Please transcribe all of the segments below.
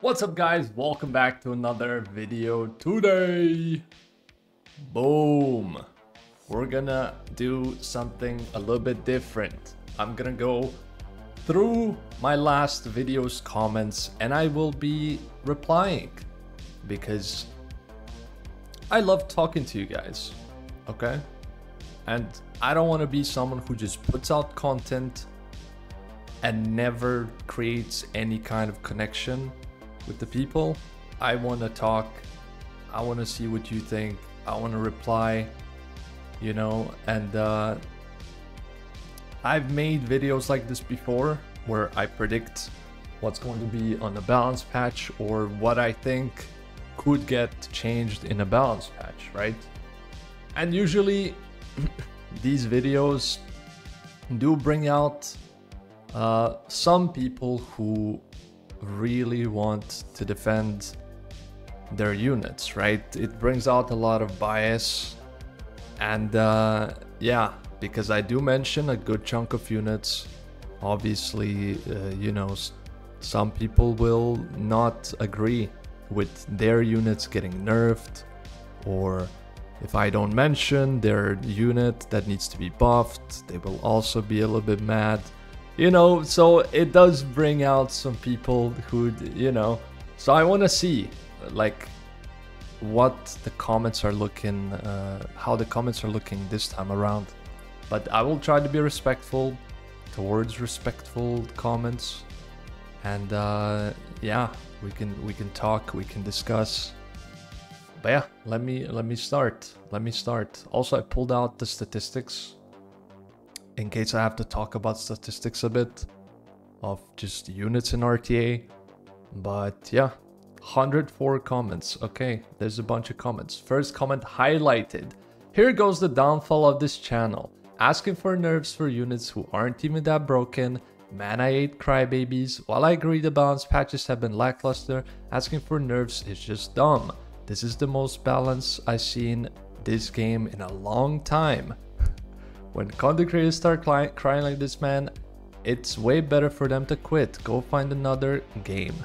What's up guys, welcome back to another video today. Boom, we're gonna do something a little bit different. I'm gonna go through my last video's comments and I will be replying because I love talking to you guys, okay? And I don't want to be someone who just puts out content and never creates any kind of connection with the people. I want to talk, I want to see what you think, I want to reply, you know, and I've made videos like this before where I predict what's going to be on the balance patch or what I think could get changed in a balance patch, right? And usually these videos do bring out some people who really want to defend their units, right? It brings out a lot of bias, and yeah, because I do mention a good chunk of units. Obviously, you know, some people will not agree with their units getting nerfed, or if I don't mention their unit that needs to be buffed, they will also be a little bit mad. You know, so it does bring out some people who, you know, so I want to see like what the comments are looking, how the comments are looking this time around. But I will try to be respectful towards respectful comments, and yeah, we can talk, we can discuss. But yeah, let me start. Also, I pulled out the statistics in case I have to talk about statistics a bit of just units in RTA. But yeah, 104 comments. Okay, there's a bunch of comments. First comment highlighted. Here goes the downfall of this channel. Asking for nerfs for units who aren't even that broken. Man, I hate crybabies. While I agree the balance patches have been lackluster, asking for nerfs is just dumb. This is the most balance I've seen this game in a long time. When content creators start crying like this, man, it's way better for them to quit. Go find another game.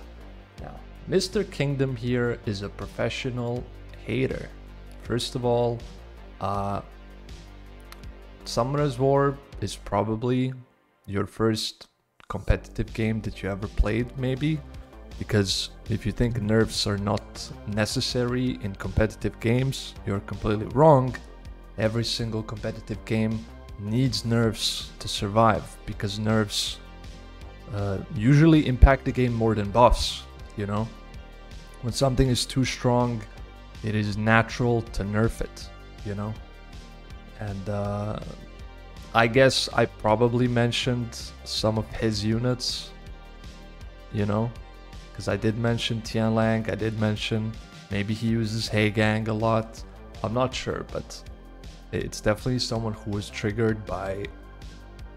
Now, Mr. Kingdom here is a professional hater. First of all, Summoner's War is probably your first competitive game that you ever played, maybe. Because if you think nerfs are not necessary in competitive games, you're completely wrong. Every single competitive game needs nerfs to survive, because nerfs usually impact the game more than buffs, you know? When something is too strong, it is natural to nerf it, you know? And I guess I probably mentioned some of his units, you know? Because I did mention Tianlang, I did mention maybe he uses Heigang a lot. I'm not sure, but it's definitely someone who was triggered by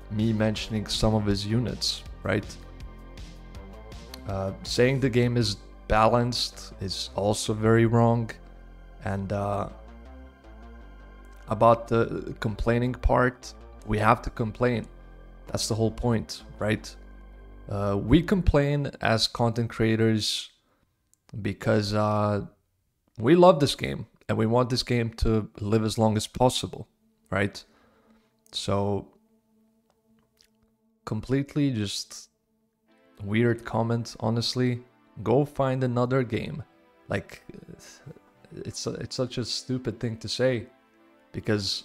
me mentioning some of his units, right? Saying the game is balanced is also very wrong. And about the complaining part, we have to complain. That's the whole point, right? We complain as content creators because we love this game. And we want this game to live as long as possible, right? So, completely just weird comment, honestly. Go find another game. Like, it's such a stupid thing to say. Because,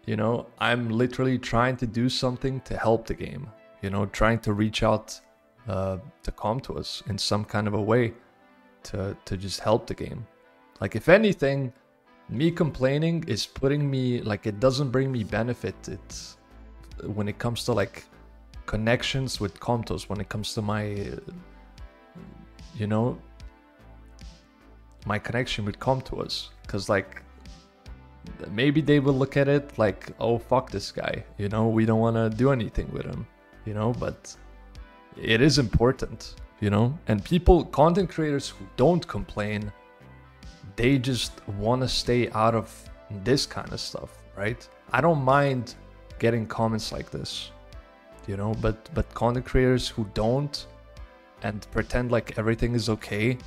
you know, I'm literally trying to do something to help the game. You know, trying to reach out to come to us in some kind of a way to just help the game. Like, if anything, me complaining is putting me, like, it doesn't bring me benefit. It's when it comes to, like, connections with Comtos, when it comes to my, you know, my connection with Comtos. Because, like, maybe they will look at it like, oh, fuck this guy. You know, we don't want to do anything with him, you know, but it is important, you know. And people, content creators who don't complain, they just want to stay out of this kind of stuff, right? I don't mind getting comments like this, you know, but content creators who don't and pretend like everything is okay,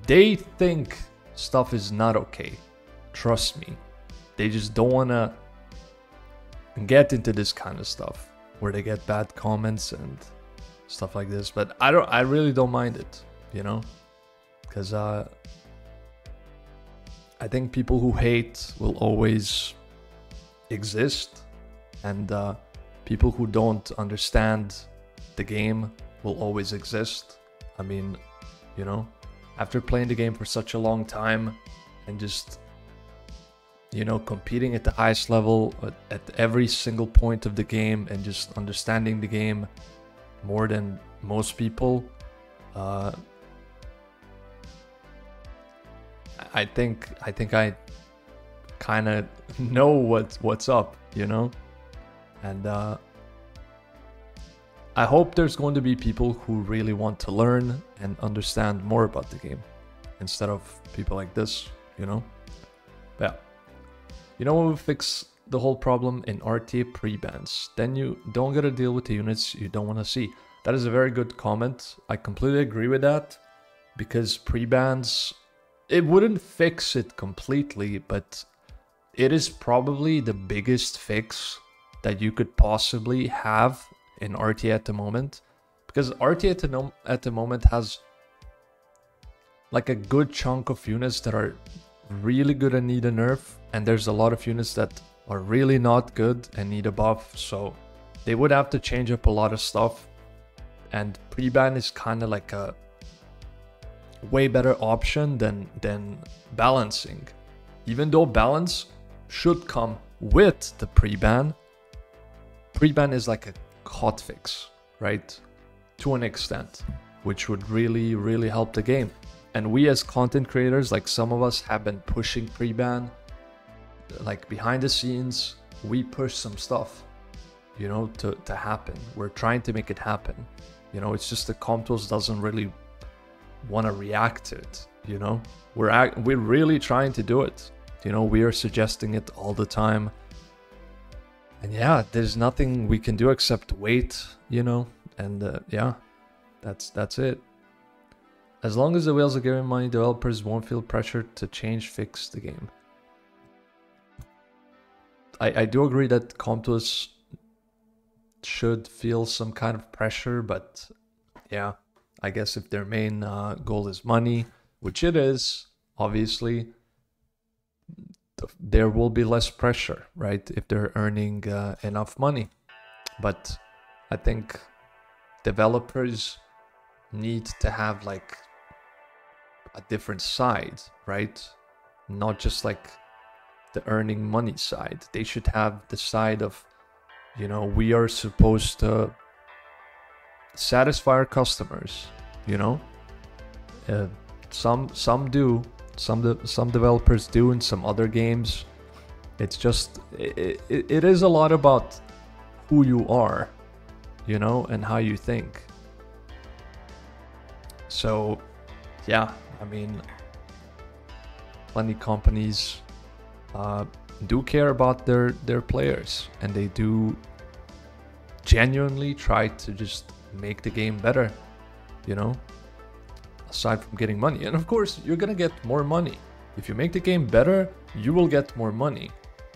they think stuff is not okay. Trust me. They just don't want to get into this kind of stuff where they get bad comments and stuff like this. But I really don't mind it, you know, because I think people who hate will always exist, and people who don't understand the game will always exist. I mean, you know, after playing the game for such a long time and just, you know, competing at the highest level at every single point of the game and just understanding the game more than most people, I think I kind of know what's up, you know, and I hope there's going to be people who really want to learn and understand more about the game instead of people like this, you know. But yeah, you know what will fix the whole problem? In RTA pre-bans. Then you don't gotta deal with the units you don't want to see. That is a very good comment. I completely agree with that, because pre-bans, it wouldn't fix it completely, but it is probably the biggest fix that you could possibly have in RTA at the moment, because RTA at the moment has like a good chunk of units that are really good and need a nerf, and there's a lot of units that are really not good and need a buff, so they would have to change up a lot of stuff, and pre-ban is kind of like a way better option than balancing. Even though balance should come with the pre-ban, pre-ban is like a hotfix, right? To an extent, which would really help the game. And we as content creators, like some of us have been pushing pre-ban, like behind the scenes, we push some stuff, you know, to happen. We're trying to make it happen. You know, it's just the Comtos doesn't really want to react to it, you know. We're really trying to do it, you know. We are suggesting it all the time, and yeah, there's nothing we can do except wait, you know. And yeah, that's it. As long as the whales are giving money, developers won't feel pressured to fix the game. I do agree that Comtos should feel some kind of pressure, but yeah, I guess if their main goal is money, which it is, obviously, there will be less pressure, right? If they're earning enough money. But I think developers need to have like a different side, right? Not just like the earning money side. They should have the side of, you know, we are supposed to satisfy our customers, you know. Some do, some developers do in some other games. It's just it is a lot about who you are, you know, and how you think. So yeah, I mean, plenty companies do care about their players, and they do genuinely try to just make the game better, you know, aside from getting money. And of course, you're gonna get more money. If you make the game better, you will get more money,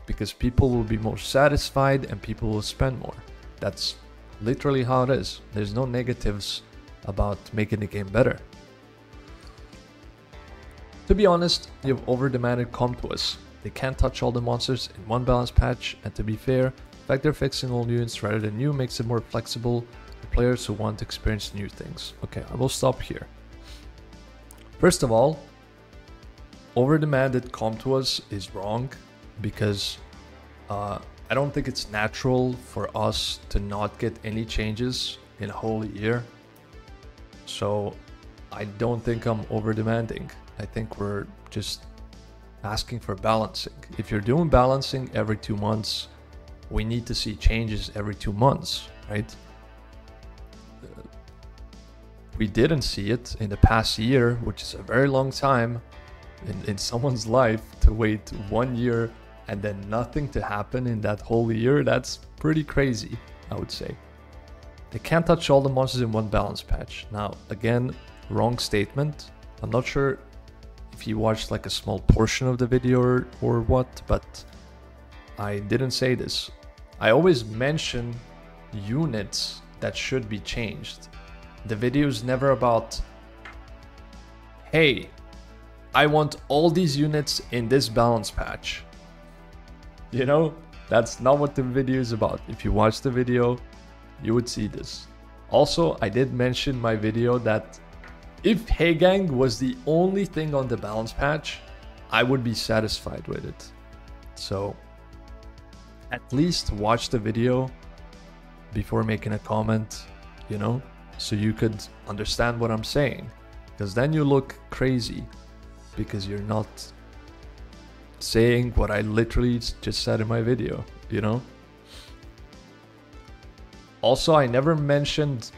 because people will be more satisfied and people will spend more. That's literally how it is. There's no negatives about making the game better. To be honest, you've over-demanded come to us. They can't touch all the monsters in one balance patch, and to be fair, the fact they're fixing all units rather than new makes it more flexible for players who want to experience new things. Okay, I will stop here. First of all, over-demanded come to us is wrong, because I don't think it's natural for us to not get any changes in a whole year. So I don't think I'm over-demanding. I think we're just asking for balancing. If you're doing balancing every 2 months, we need to see changes every 2 months, right? We didn't see it in the past year, which is a very long time in someone's life. To wait 1 year and then nothing to happen in that whole year, that's pretty crazy, I would say. It can't touch all the monsters in one balance patch. Now, again, wrong statement. I'm not sure if you watched like a small portion of the video or what, but I didn't say this. I always mention units that should be changed. The video is never about, hey, I want all these units in this balance patch. You know, that's not what the video is about. If you watch the video, you would see this. Also, I did mention in my video that if Acog was the only thing on the balance patch, I would be satisfied with it. So at least watch the video before making a comment, you know, so you could understand what I'm saying. Because then you look crazy because you're not saying what I literally just said in my video, you know. Also, I never mentioned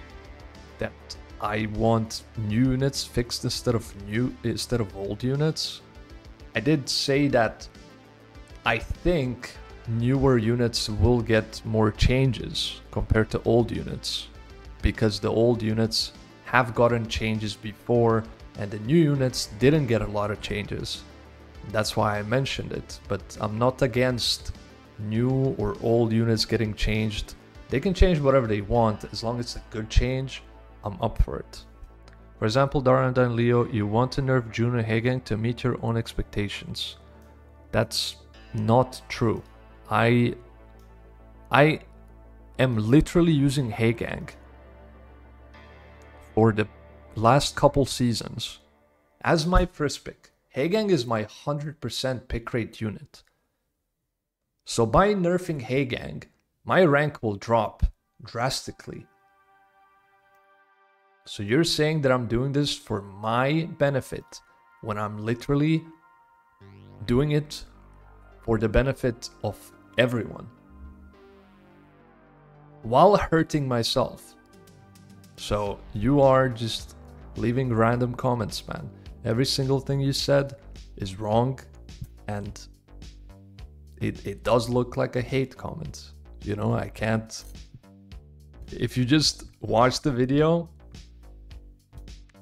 that I want new units fixed instead of old units. I did say that I think newer units will get more changes compared to old units, because the old units have gotten changes before and the new units didn't get a lot of changes. That's why I mentioned it, but I'm not against new or old units getting changed. They can change whatever they want as long as it's a good change. I'm up for it. For example, Daranda and Leo, you want to nerf Juno Acog to meet your own expectations. That's not true. I am literally using Acog for the last couple seasons as my first pick. Acog is my 100% pick rate unit. So by nerfing Acog, my rank will drop drastically. So you're saying that I'm doing this for my benefit when I'm literally doing it for the benefit of everyone while hurting myself. So you are just leaving random comments, man. Every single thing you said is wrong, and it does look like a hate comment. You know, I can't. If you just watch the video,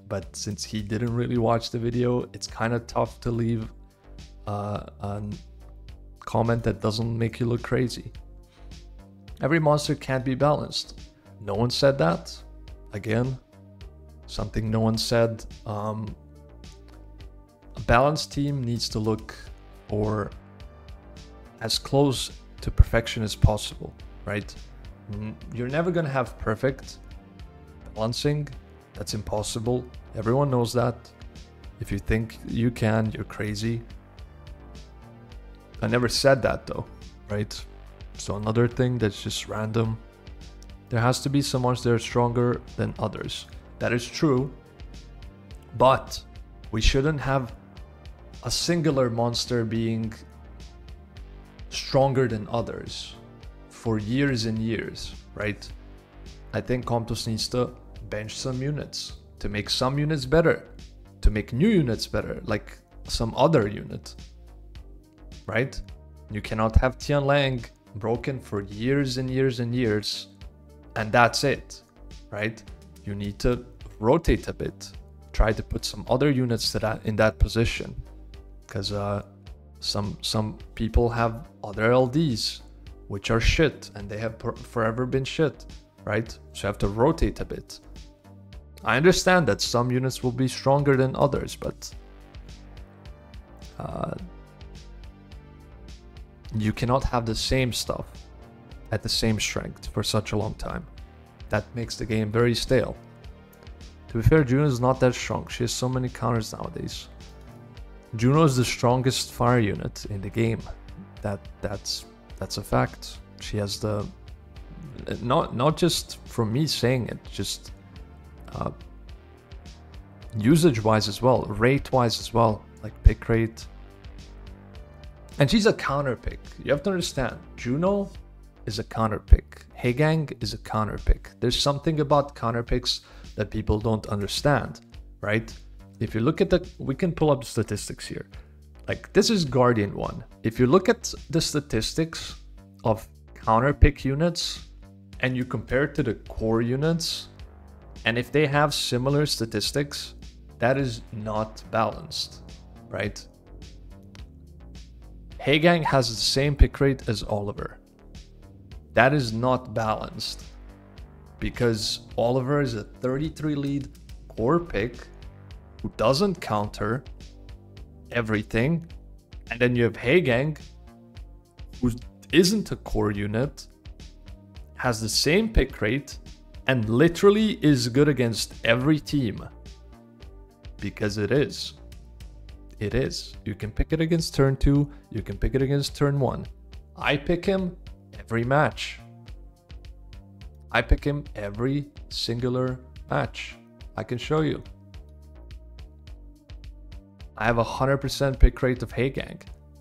but since he didn't really watch the video, it's kind of tough to leave a comment that doesn't make you look crazy. Every monster can't be balanced. No one said that. Again, something no one said. A balanced team needs to look or as close to perfection as possible, right? You're never gonna have perfect balancing. That's impossible. Everyone knows that. If you think you can, you're crazy. I never said that though, right? So another thing that's just random. There has to be some monsters that are stronger than others. That is true, but we shouldn't have a singular monster being stronger than others for years and years, right? I think Comptos needs to bench some units to make some units better, to make new units better, like some other unit, right? You cannot have Tian Lang broken for years and years and years, and that's it, right? You need to rotate a bit, try to put some other units to that in that position, because some people have other LDs which are shit, and they have forever been shit, right? So you have to rotate a bit. I understand that some units will be stronger than others, but you cannot have the same stuff at the same strength for such a long time. That makes the game very stale. To be fair, Juno is not that strong. She has so many counters nowadays. Juno is the strongest fire unit in the game. That's a fact. She has the not just from me saying it, just usage wise as well, rate wise as well, like pick rate. And she's a counter pick. You have to understand, Juno is a counter pick. Acog is a counter pick. There's something about counter picks that people don't understand, right? If you look at we can pull up the statistics here. Like this is Guardian 1. If you look at the statistics of counter pick units, and you compare it to the core units, and if they have similar statistics, that is not balanced, right? Hagang has the same pick rate as Oliver. That is not balanced because Oliver is a 33 lead core pick who doesn't counter everything. And then you have Hagang, who isn't a core unit, has the same pick rate, and literally is good against every team. Because it is. It is. You can pick it against turn 2, you can pick it against turn 1. I pick him every match. I pick him every singular match. I can show you. I have a 100% pick rate of Hagang.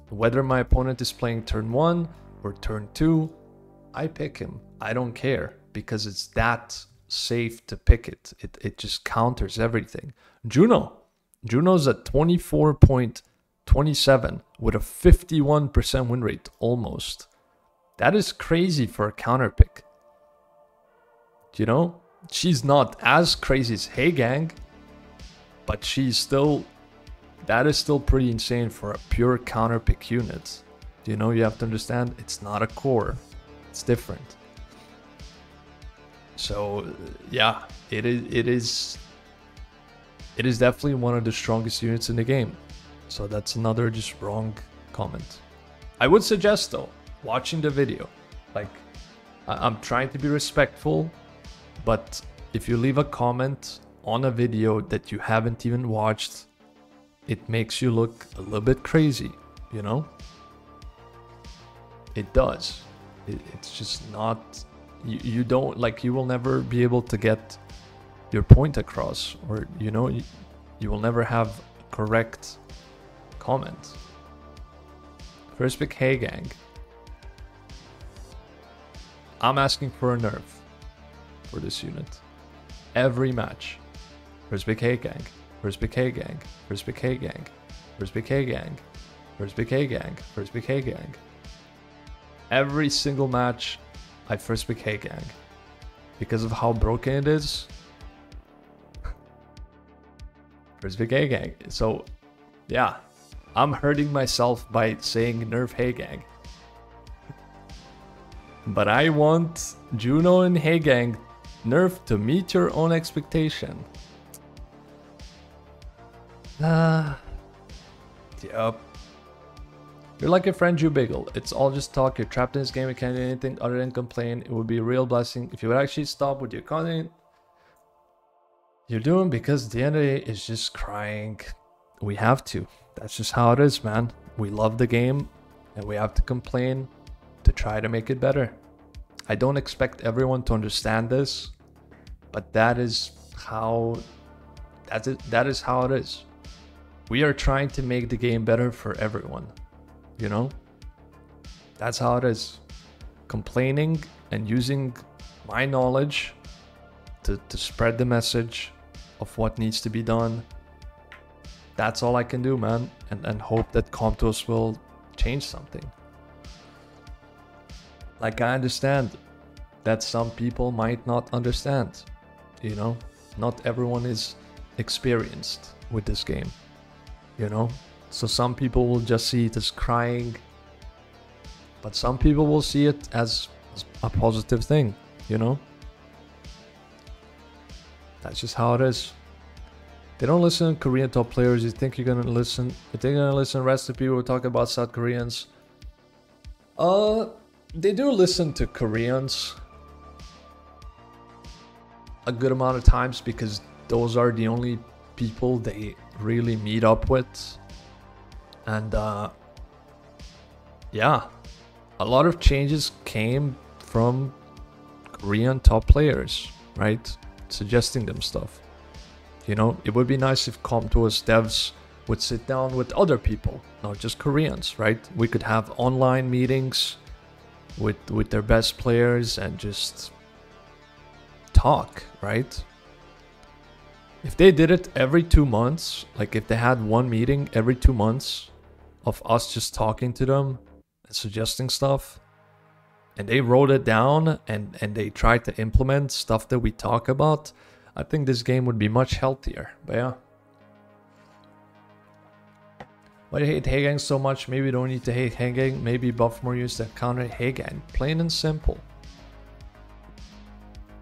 Whether my opponent is playing turn 1 or turn 2, I pick him. I don't care because it's that safe to pick it. It just counters everything. Juno's at 24.27 with a 51% win rate almost. That is crazy for a counter pick. You know, she's not as crazy as Hagang, but she's still, that is still pretty insane for a pure counter pick unit. You know, you have to understand it's not a core, it's different. So yeah, it is definitely one of the strongest units in the game. So that's another just wrong comment. I would suggest though, watching the video, like I'm trying to be respectful, but if you leave a comment on a video that you haven't even watched, it makes you look a little bit crazy, you know? It does. It's just not, you don't, like, you will never be able to get your point across, or, you know, you will never have a correct comment. First pick Hagang. I'm asking for a nerf for this unit. Every match. First pick Hagang. First pick Hagang. First pick Hagang. First pick Hagang. First pick Hagang. First pick Hagang. Every single match, I first pick Hagang. Because of how broken it is. First pick Hagang. So, yeah. I'm hurting myself by saying nerf Hagang. But I want Juno and Hagang nerf to meet your own expectation. Yup. You're like a friend, Jew Bagel. It's all just talk. You're trapped in this game. You can't do anything other than complain. It would be a real blessing if you would actually stop with your content you're doing, because at the end of the day, it's just crying. We have to. That's just how it is, man. We love the game and we have to complain to try to make it better. I don't expect everyone to understand this, but that is how that is how it is. We are trying to make the game better for everyone, you know? That's how it is. Complaining and using my knowledge to spread the message of what needs to be done. That's all I can do, man, and hope that Comptos will change something. Like, I understand that some people might not understand, you know? Not everyone is experienced with this game, you know? So some people will just see it as crying, but some people will see it as a positive thing, you know? That's just how it is. They don't listen to Korean top players. You think you're gonna listen? If they're gonna listen, rest of people who talk about South Koreans. They do listen to Koreans a good amount of times because those are the only people they really meet up with. And yeah, a lot of changes came from Korean top players, right? Suggesting them stuff. You know, it would be nice if Comptos devs would sit down with other people, not just Koreans, right? We could have online meetings with their best players and just talk, right? If they did it every 2 months, like if they had one meeting every 2 months of us just talking to them and suggesting stuff, and they wrote it down and they tried to implement stuff that we talk about, I think this game would be much healthier. But yeah. Why do you hate Hagang so much? Maybe you don't need to hate Hagang. Maybe buff more units that counter Hagang. Plain and simple.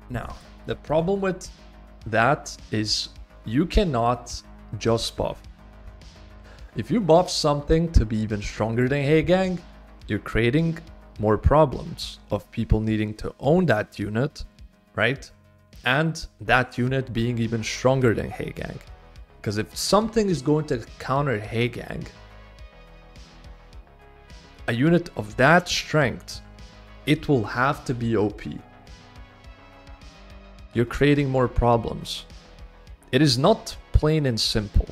Now, the problem with that is you cannot just buff. If you buff something to be even stronger than Hagang, you're creating more problems of people needing to own that unit, right? And that unit being even stronger than Hagang. Because if something is going to counter Hagang, a unit of that strength, it will have to be OP. You're creating more problems. It is not plain and simple.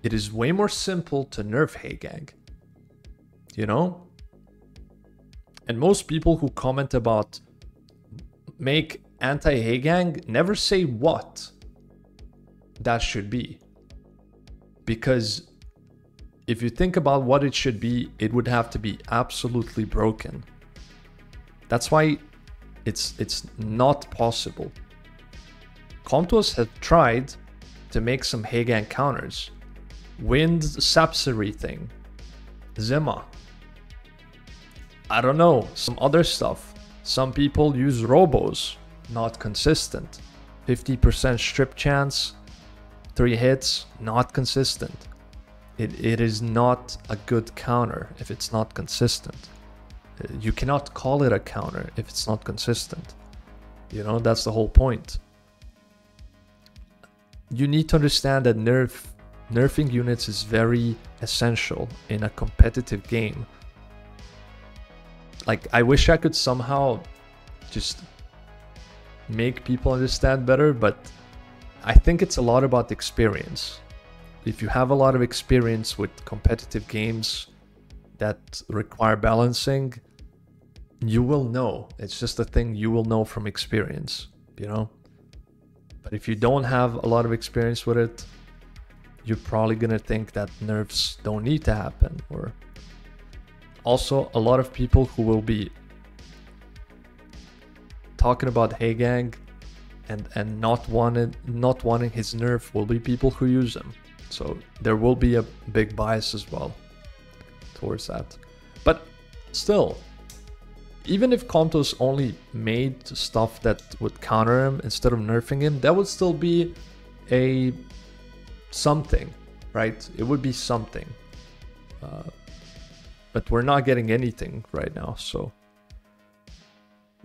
It is way more simple to nerf Hagang. You know? And most people who comment about make anti-Hagang never say what that should be. Because if you think about what it should be, it would have to be absolutely broken. That's why it's not possible. Comtos have tried to make some Hagang counters. Wind Sapsary thing. Zima. I don't know, some other stuff. Some people use robos. Not consistent. 50% strip chance. 3 hits. Not consistent. It is not a good counter if it's not consistent. You cannot call it a counter if it's not consistent. You know, that's the whole point. You need to understand that nerfing units is very essential in a competitive game. Like, I wish I could somehow just make people understand better, but I think it's a lot about experience. If you have a lot of experience with competitive games that require balancing, you will know. It's just a thing you will know from experience, you know? But if you don't have a lot of experience with it, you're probably gonna think that nerfs don't need to happen. Or also, a lot of people who will be talking about Hagang and not wanting his nerf will be people who use him. So there will be a big bias as well towards that. But still, even if Comtos only made stuff that would counter him instead of nerfing him, that would still be a something, right? It would be something. But we're not getting anything right now, so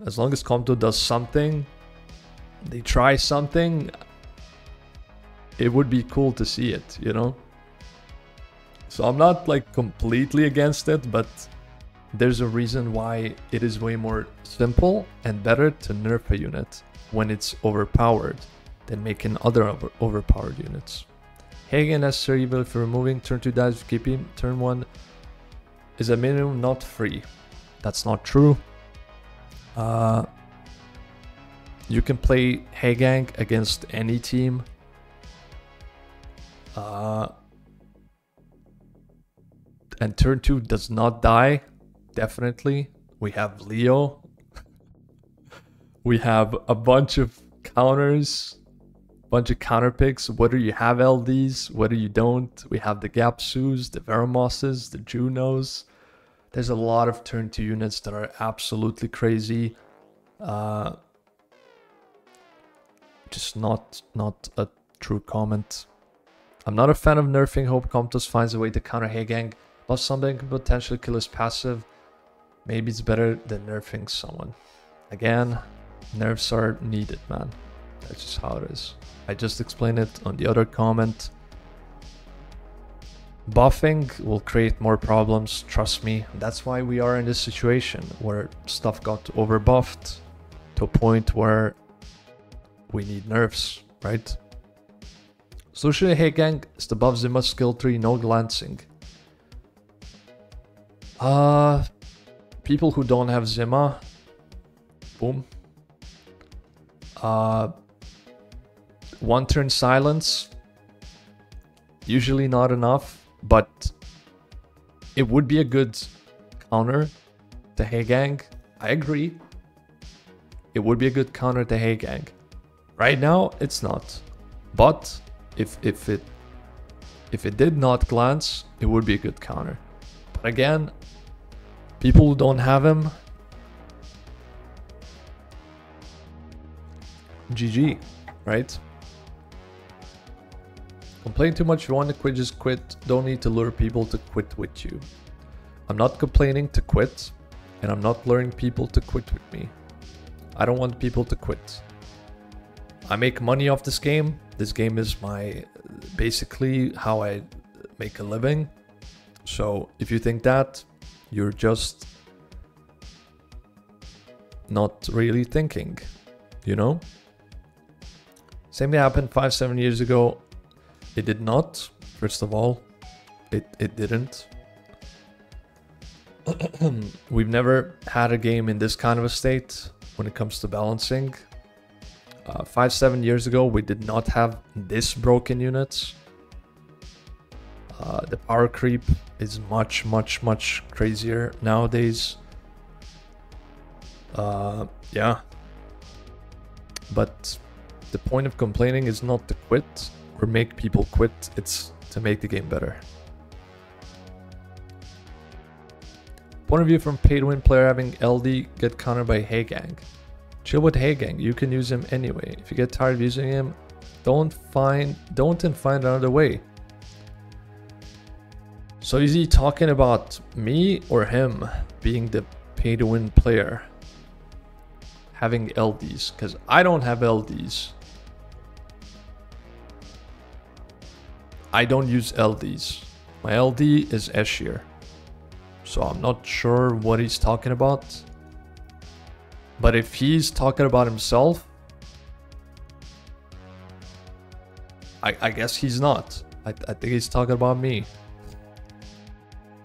as long as Comto does something, they try something, it would be cool to see it, you know? So I'm not like completely against it, but there's a reason why it is way more simple and better to nerf a unit when it's overpowered than making other overpowered units. Hagen necessary even if removing turn 2 dice with keeping turn 1 is a minimum not free. That's not true. You can play Hagang against any team. And turn 2 does not die. Definitely. We have Leo. We have a bunch of counters. Bunch of counter picks. Whether you have LDs, whether you don't. We have the Gapsus, the Veramoses, the Junos. There's a lot of turn 2 units that are absolutely crazy. Just not a true comment. I'm not a fan of nerfing. Hope Comtos finds a way to counter Hagang. Plus something can potentially kill his passive. Maybe it's better than nerfing someone. Again, nerfs are needed, man. That's just how it is. I just explained it on the other comment. Buffing will create more problems, trust me. That's why we are in this situation where stuff got overbuffed to a point where we need nerfs, right? Solution Hagang is the buff Zima skill tree, no glancing. People who don't have Zima, boom. One turn silence, usually not enough, but it would be a good counter to Hagang I agree. It would be a good counter to Hey Gang. Right now, it's not. But if it did not glance, it would be a good counter. But again, people who don't have him, GG, right? Complain too much, if you want to quit, just quit. Don't need to lure people to quit with you. I'm not complaining to quit, and I'm not luring people to quit with me. I don't want people to quit. I make money off this game. This game is basically how I make a living. So if you think that, you're just not really thinking, you know? Same thing happened 5-7 years ago. It did not. First of all, it didn't. We've never had a game in this kind of a state when it comes to balancing. 5-7 years ago, we did not have this broken units. The power creep is much crazier nowadays. Yeah. But the point of complaining is not to quit or make people quit, it's to make the game better. Point of view from pay-to-win player having LD get countered by Hey Gang. Chill with Hey Gang, you can use him anyway. If you get tired of using him, don't find another way. So is he talking about me or him being the pay-to-win player having LDs? Because I don't have LDs. I don't use LDs. My LD is Escher. So I'm not sure what he's talking about. But if he's talking about himself, I guess he's not. I think he's talking about me.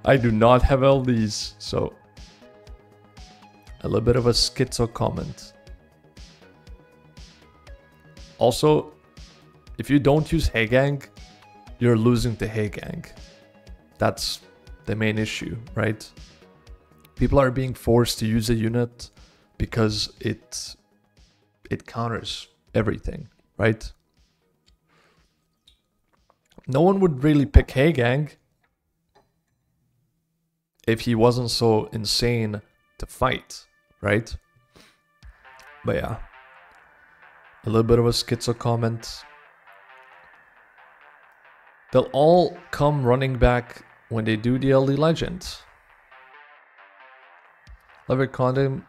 I do not have LDs, so a little bit of a schizo comment. Also, if you don't use Hey Gang, you're losing to Hey Gang. That's the main issue, right? People are being forced to use a unit because it counters everything, right? No one would really pick Hey Gang if he wasn't so insane to fight, right? But yeah, a little bit of a schizo comment. They'll all come running back when they do the LD Legend. Love it, condom.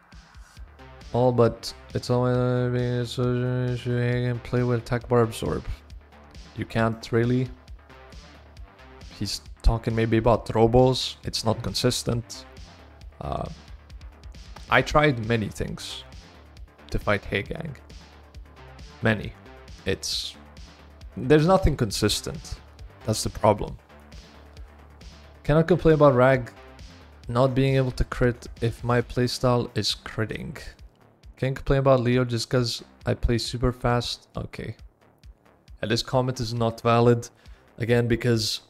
All but it's only being a surgeon and play with attack bar absorb. You can't really. He's talking maybe about robos. It's not consistent. I tried many things to fight Hey Gang. Many. There's nothing consistent. That's the problem. Cannot complain about Rag not being able to crit if my playstyle is critting. Can't complain about Leo just because I play super fast. Okay. And this comment is not valid. Again, because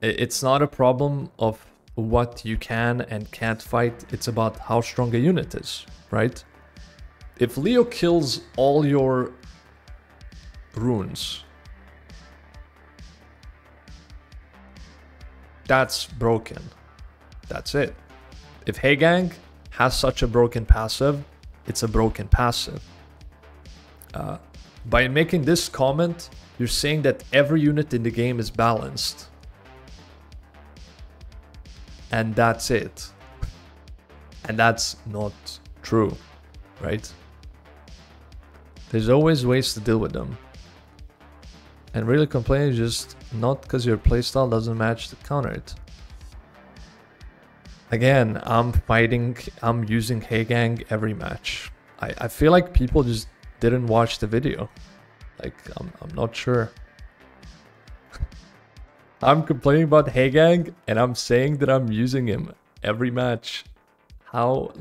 it's not a problem of what you can and can't fight. It's about how strong a unit is, right? If Leo kills all your runes, that's broken. That's it. If Hey Gang has such a broken passive, it's a broken passive. By making this comment, you're saying that every unit in the game is balanced. And that's it. And that's not true, right? There's always ways to deal with them. And really complaining is just not because your playstyle doesn't match to counter it. Again, I'm using Hey Gang every match. I feel like people just didn't watch the video. Like, I'm not sure. I'm complaining about Hey Gang and I'm saying that I'm using him every match. How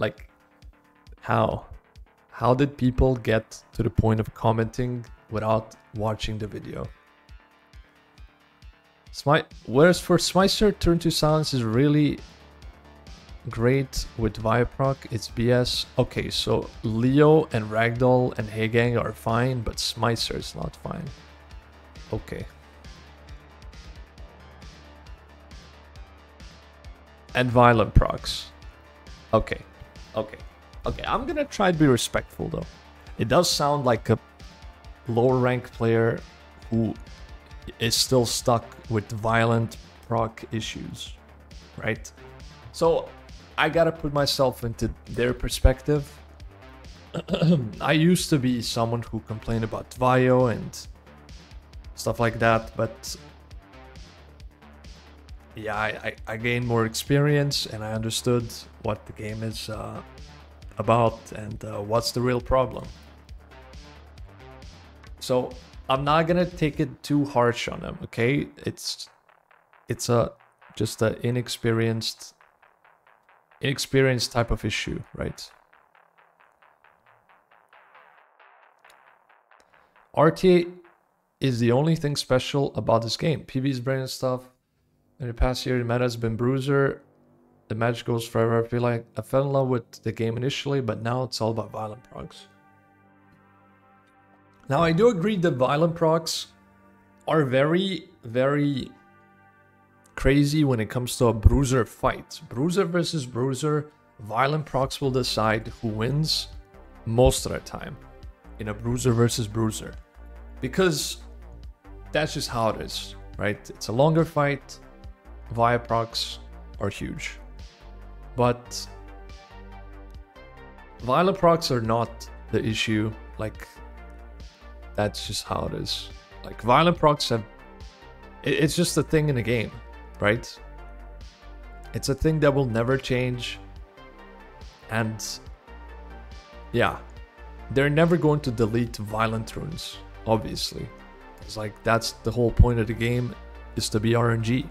did people get to the point of commenting without watching the video? Whereas for Smeister, turn to silence is really great with Viaproc, it's BS. Okay, so Leo and Ragdoll and Heygang are fine, but Smicer is not fine. Okay. And Violent Procs. Okay, okay, okay. I'm gonna try to be respectful though. It does sound like a lower ranked player who is still stuck with violent proc issues, right? So I gotta put myself into their perspective. I used to be someone who complained about Vio and stuff like that, but yeah, I gained more experience and I understood what the game is about and what's the real problem. So I'm not gonna take it too harsh on them, okay? It's just an inexperienced type of issue, right? RTA is the only thing special about this game. Pv's brilliant stuff. In the past year, the meta has been Bruiser. The match goes forever. I feel like I fell in love with the game initially, but now it's all about violent procs. Now, I do agree that violent procs are very, very crazy when it comes to a Bruiser fight. Bruiser versus Bruiser, violent procs will decide who wins most of the time in a Bruiser versus Bruiser. Because that's just how it is, right? It's a longer fight. Via procs are huge. But violent procs are not the issue. Like, that's just how it is. Like, violent procs have... It's just a thing in the game, right? It's a thing that will never change. And yeah, they're never going to delete violent runes, obviously. It's like, that's the whole point of the game, is to be RNG.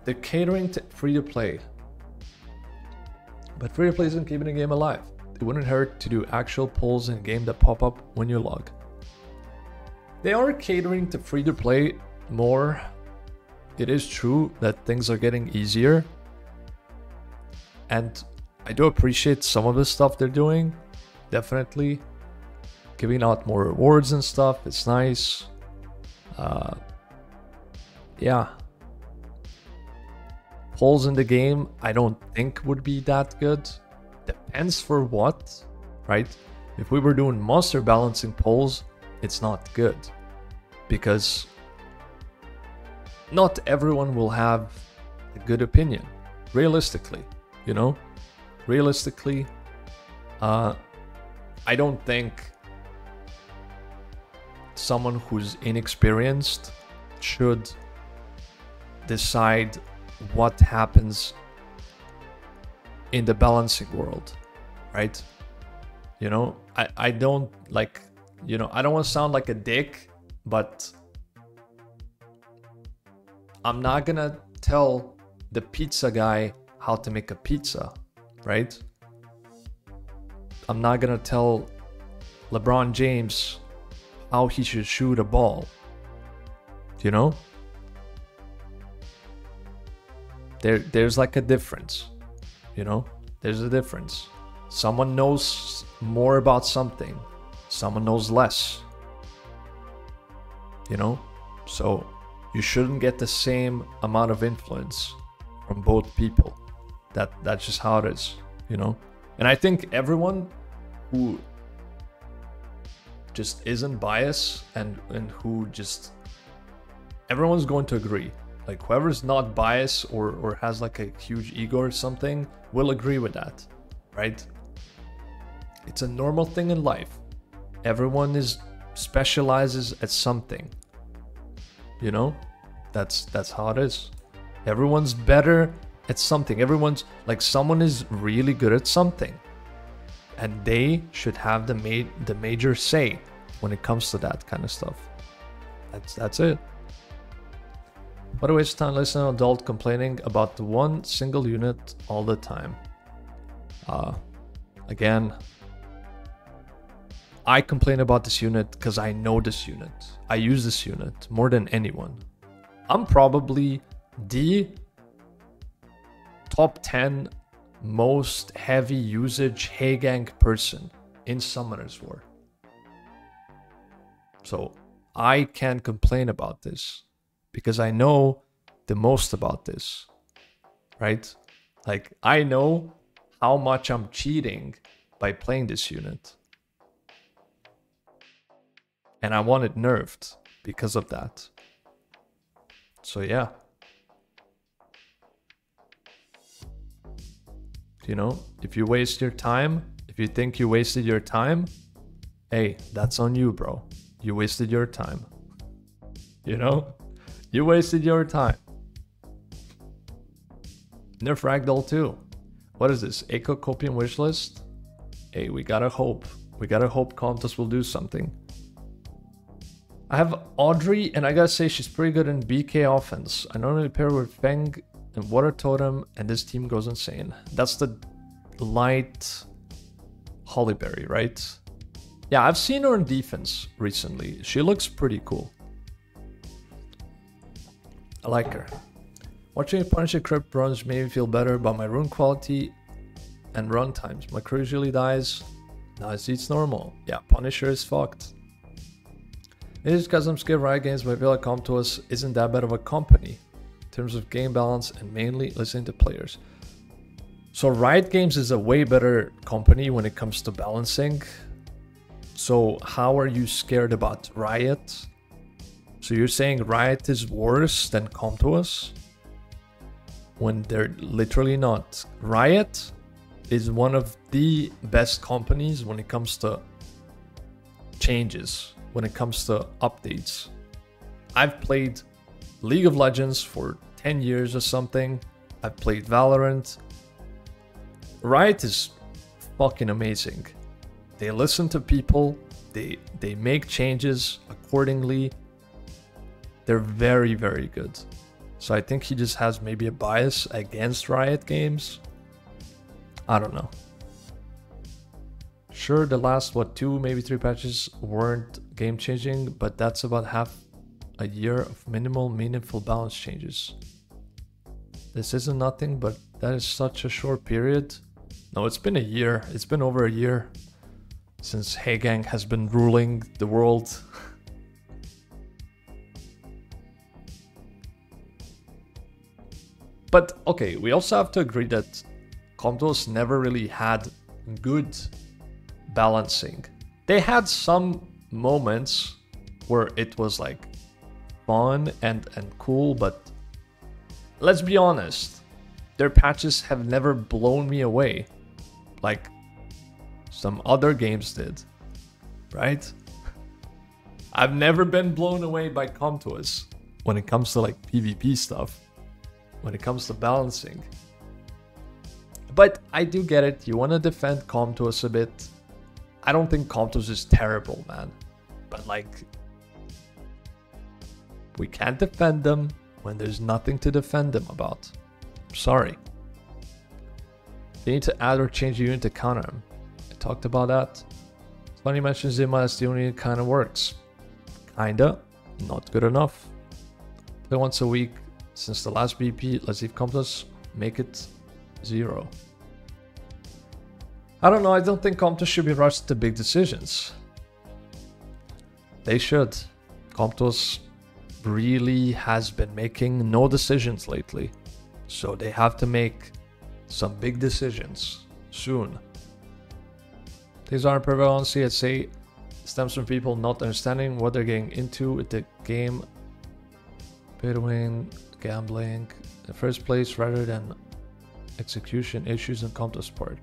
They're catering to free-to-play. But free-to-play isn't keeping the game alive. It wouldn't hurt to do actual polls in a game that pop up when you log. They are catering to free-to-play more. It is true that things are getting easier. And I do appreciate some of the stuff they're doing. Definitely. Giving out more rewards and stuff. It's nice. Yeah. Polls in the game, I don't think would be that good. Depends for what, right? If we were doing monster balancing polls, it's not good. Because not everyone will have a good opinion. Realistically, you know? Realistically, I don't think someone who's inexperienced should decide what happens in the balancing world, right? You know, I don't like, you know, I don't want to sound like a dick, but I'm not gonna tell the pizza guy how to make a pizza, right? I'm not gonna tell LeBron James how he should shoot a ball, you know? There's like a difference, you know? There's a difference. Someone knows more about something. Someone knows less. You know? So you shouldn't get the same amount of influence from both people. That's just how it is, you know? And I think everyone who just isn't biased and who just... Everyone's going to agree. Like, whoever's not biased or has like a huge ego or something will agree with that, right? It's a normal thing in life. Everyone specializes at something, you know? That's how it is. Everyone's better at something. Everyone's like, someone is really good at something, and they should have the major say when it comes to that kind of stuff. That's it. What a waste of time listening to an adult complaining about the one single unit all the time. Again, I complain about this unit because I know this unit. I use this unit more than anyone. I'm probably the top 10 most heavy usage Hagang person in Summoner's War. So I can't complain about this because I know the most about this, right? Like, I know how much I'm cheating by playing this unit. And I want it nerfed because of that. So yeah. You know, if you waste your time, if you think you wasted your time, hey, that's on you, bro. You wasted your time. You know? You wasted your time. Nerf Ragdoll too. What is this? Acog Copium wishlist? Hey, we gotta hope. We gotta hope Comtus will do something. I have Audrey, and I gotta say she's pretty good in BK offense. I normally pair with Feng and Water Totem, and this team goes insane. That's the light Hollyberry, right? Yeah, I've seen her in defense recently. She looks pretty cool. I like her. Watching Punisher Crypt runs made me feel better about my rune quality and run times. My crew usually dies. Now it's normal. Yeah, Punisher is fucked. It is because I'm scared Riot Games might feel like Comtus isn't that bad of a company in terms of game balance and mainly listening to players. So Riot Games is a way better company when it comes to balancing. So how are you scared about Riot? So you're saying Riot is worse than Comtus? When they're literally not. Riot is one of the best companies when it comes to changes, when it comes to updates. I've played League of Legends for 10 years or something. I've played Valorant. Riot is fucking amazing. They listen to people. They make changes accordingly. They're very, very good. So I think he just has maybe a bias against Riot Games. I don't know. Sure, the last, 2, maybe 3 patches weren't game-changing, but that's about half a year of minimal, meaningful balance changes. This isn't nothing, but that is such a short period. No, it's been a year. It's been over a year since Hagang has been ruling the world. But okay, we also have to agree that Comtus never really had good balancing. They had some moments where it was like fun and cool, but let's be honest, their patches have never blown me away like some other games did, right? I've never been blown away by Comtus when it comes to like PvP stuff. When it comes to balancing. But I do get it. You want to defend Comtus a bit. I don't think Comtus is terrible, man. But like, we can't defend them when there's nothing to defend them about. Sorry. They need to add or change a unit to counter him. I talked about that. It's funny you mention Zima as the only unit kind of works. Kinda. Not good enough. Play once a week. Since the last BP, let's see if Comtus make it 0. I don't know, I don't think Comtus should be rushed to big decisions. They should. Comtus really has been making no decisions lately. So they have to make some big decisions soon. These aren't perfect, honestly. I'd say it stems from people not understanding what they're getting into with the game. Pay to win, gambling, in first place rather than execution issues on Comtus part.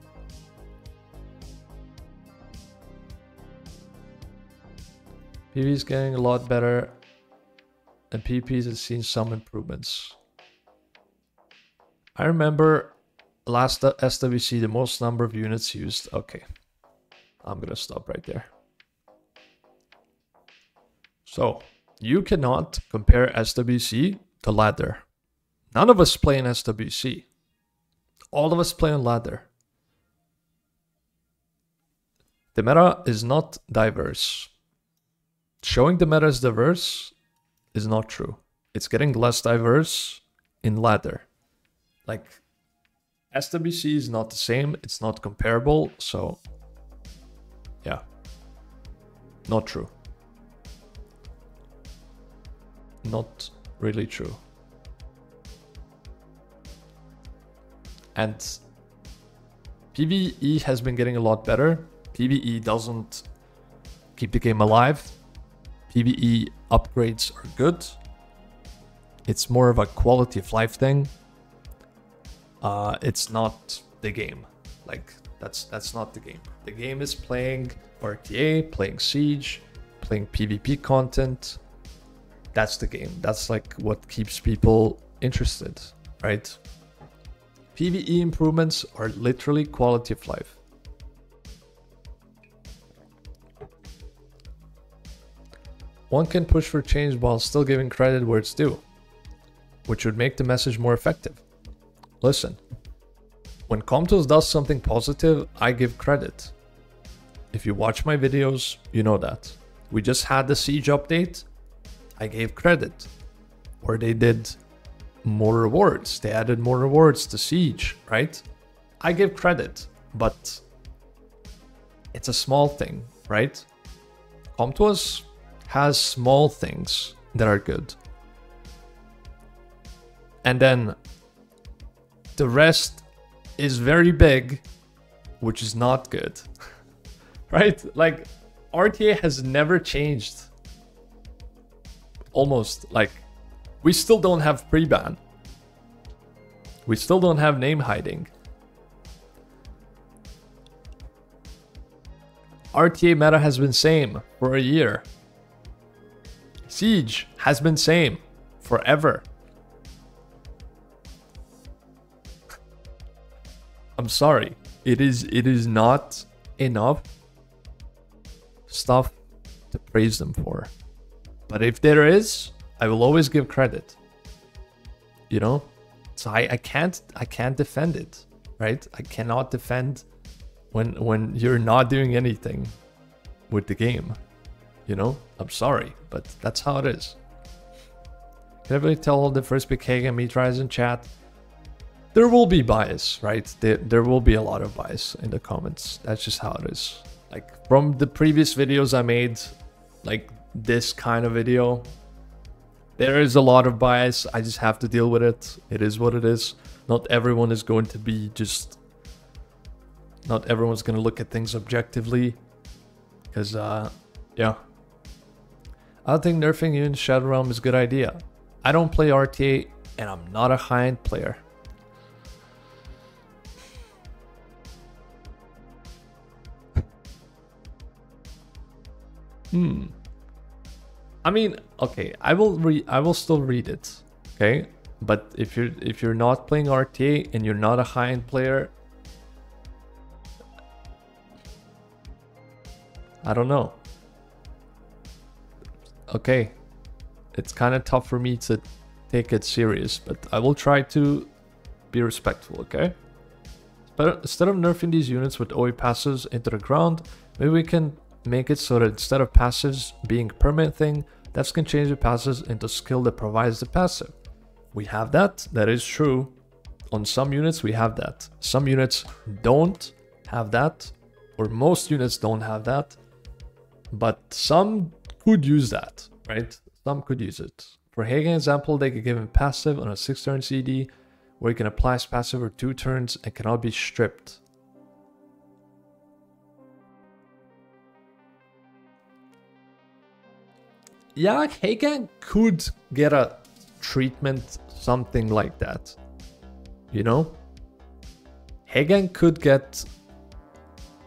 PvP is getting a lot better and PvP has seen some improvements. I remember last SWC the most number of units used. Okay, I'm gonna stop right there. So you cannot compare SWC to ladder. None of us play in SWC. All of us play on ladder. The meta is not diverse. Showing the meta is diverse is not true. It's getting less diverse in ladder. Like, SWC is not the same. It's not comparable. So yeah, not true. Not really true. And PvE has been getting a lot better. PvE doesn't keep the game alive. PvE upgrades are good. It's more of a quality of life thing. It's not the game. Like that's not the game. The game is playing RTA, playing Siege, playing PvP content. That's the game. That's like what keeps people interested, right? PvE improvements are literally quality of life. One can push for change while still giving credit where it's due, which would make the message more effective. Listen, when Comtos does something positive, I give credit. If you watch my videos, you know that. We just had the Siege update, I gave credit. Or they did more rewards, they added more rewards to Siege, right? I give credit, but it's a small thing, right? Comtos has small things that are good. And then the rest is very big, which is not good, right? Like RTA has never changed. Almost, like we still don't have pre-ban. We still don't have name hiding. RTA meta has been same for a year. Siege has been same forever. I'm sorry, it is not enough stuff to praise them for. But if there is, I will always give credit. You know? So I can't defend it, right? I cannot defend when you're not doing anything with the game. You know? I'm sorry, but that's how it is. Can I really tell all the first big Hagen me tries in chat? There will be bias, right? There will be a lot of bias in the comments. That's just how it is. Like from the previous videos I made, like this kind of video, there is a lot of bias. I just have to deal with it. It is what it is. Not everyone is going to be just... Not everyone's going to look at things objectively. Because, yeah. I don't think nerfing you in Shadow Realm is a good idea. I don't play RTA and I'm not a high-end player. I mean, okay, I will still read it, okay? But if you're not playing RTA and you're not a high-end player, I don't know. Okay, it's kind of tough for me to take it serious, but I will try to be respectful, okay? But instead of nerfing these units with OE passives into the ground, maybe we can make it so that instead of passives being a permanent thing, devs can change the passives into skill that provides the passive. We have that. That is true. On some units we have that. Some units don't have that, or most units don't have that, but some could use that, right? Some could use it. For Hagen example, they could give him passive on a 6-turn CD where he can apply his passive for 2 turns and cannot be stripped. Yeah, Hagen could get a treatment, something like that. You know? Hagen could get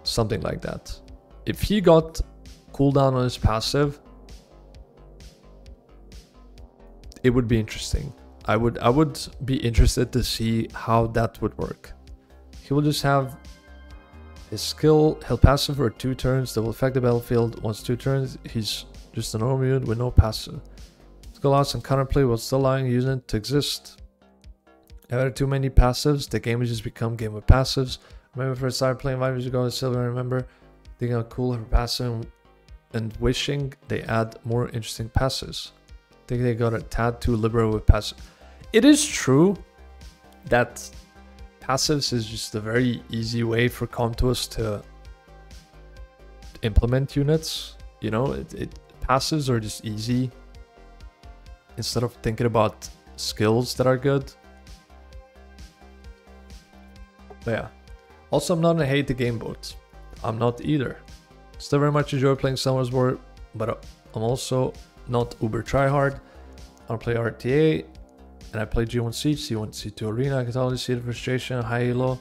something like that. If he got cooldown on his passive, it would be interesting. I would be interested to see how that would work. He will just have his skill, he'll passive for 2 turns that will affect the battlefield. Once 2 turns, he's just a normal unit with no passive. Skill allows some counterplay while still allowing the unit to exist. If there are too many passives, the game will just become game of passives. Remember first started playing 5 years ago with Silver, and remember thinking how cool her passive and wishing they add more interesting passives. I think they got a tad too liberal with passive. It is true that passives is just a very easy way for Comtos to implement units. You know, passives are just easy. Instead of thinking about skills that are good. But yeah. Also, I'm not gonna hate the game boat. I'm not either. Still very much enjoy playing Summer's War, but I'm also not uber tryhard. I play RTA, and I play G1 Siege, C1, C2 Arena. I can totally see the frustration, high elo.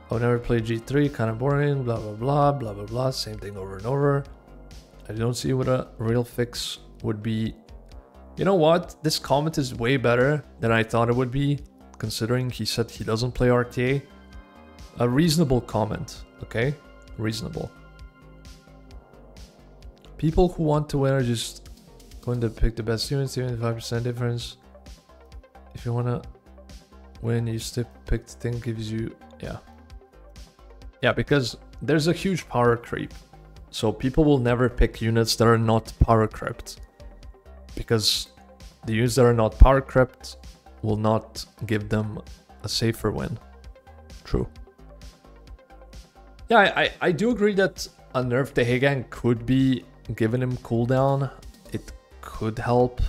I would never play G3, kind of boring, blah blah blah, blah blah blah, same thing over and over. I don't see what a real fix would be. You know what? This comment is way better than I thought it would be, considering he said he doesn't play RTA. A reasonable comment, okay? Reasonable. People who want to win are just going to pick the best units, 75% difference. If you want to win, you still pick the thing gives you, yeah. Yeah, because there's a huge power creep. So people will never pick units that are not power crept. Because the units that are not power crept will not give them a safer win. True. Yeah, I do agree that a nerf to Heigang could be giving him cooldown. It could help.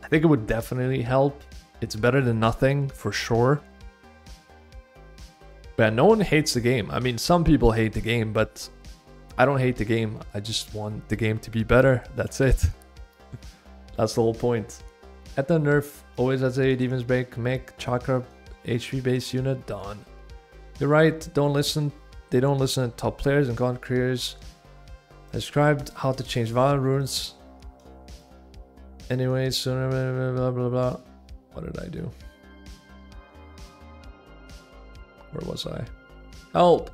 I think it would definitely help. It's better than nothing, for sure. But yeah, no one hates the game. I mean, some people hate the game, but I don't hate the game. I just want the game to be better. That's it. That's the whole point. At the nerf, always has a defense break, make chakra HP based unit, done. You're right, don't listen. They don't listen to top players and content creators. I described how to change violent runes. Anyways, blah, blah, blah, blah. What did I do? Where was I? Help!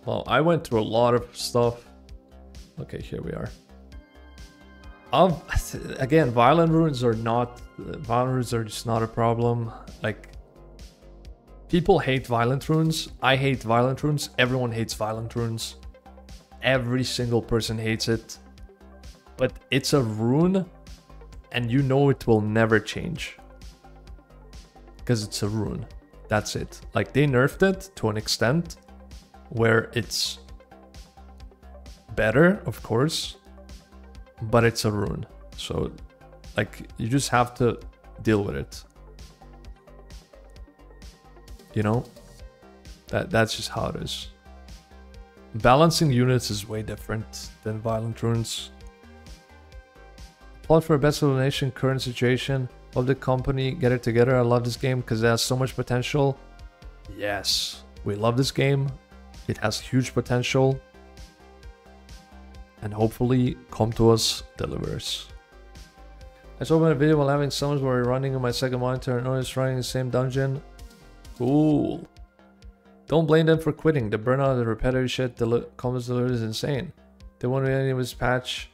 Well, I went through a lot of stuff. Okay, here we are. Again, violent runes are just not a problem. Like, people hate violent runes. I hate violent runes. Everyone hates violent runes. Every single person hates it. But it's a rune, and you know it will never change. Because it's a rune. That's it. Like, they nerfed it to an extent where it's better, of course, but it's a rune. So, like, you just have to deal with it. You know? That's just how it is. Balancing units is way different than violent runes. Plot for a best elimination, current situation. Love the company, get it together. I love this game because it has so much potential. Yes, we love this game. It has huge potential. And hopefully, Come To Us delivers. I saw my video while having summons where running on my second monitor and noticed running the same dungeon. Cool. Don't blame them for quitting. The burnout, the repetitive shit Commons delivers is insane. They won't be any of this patch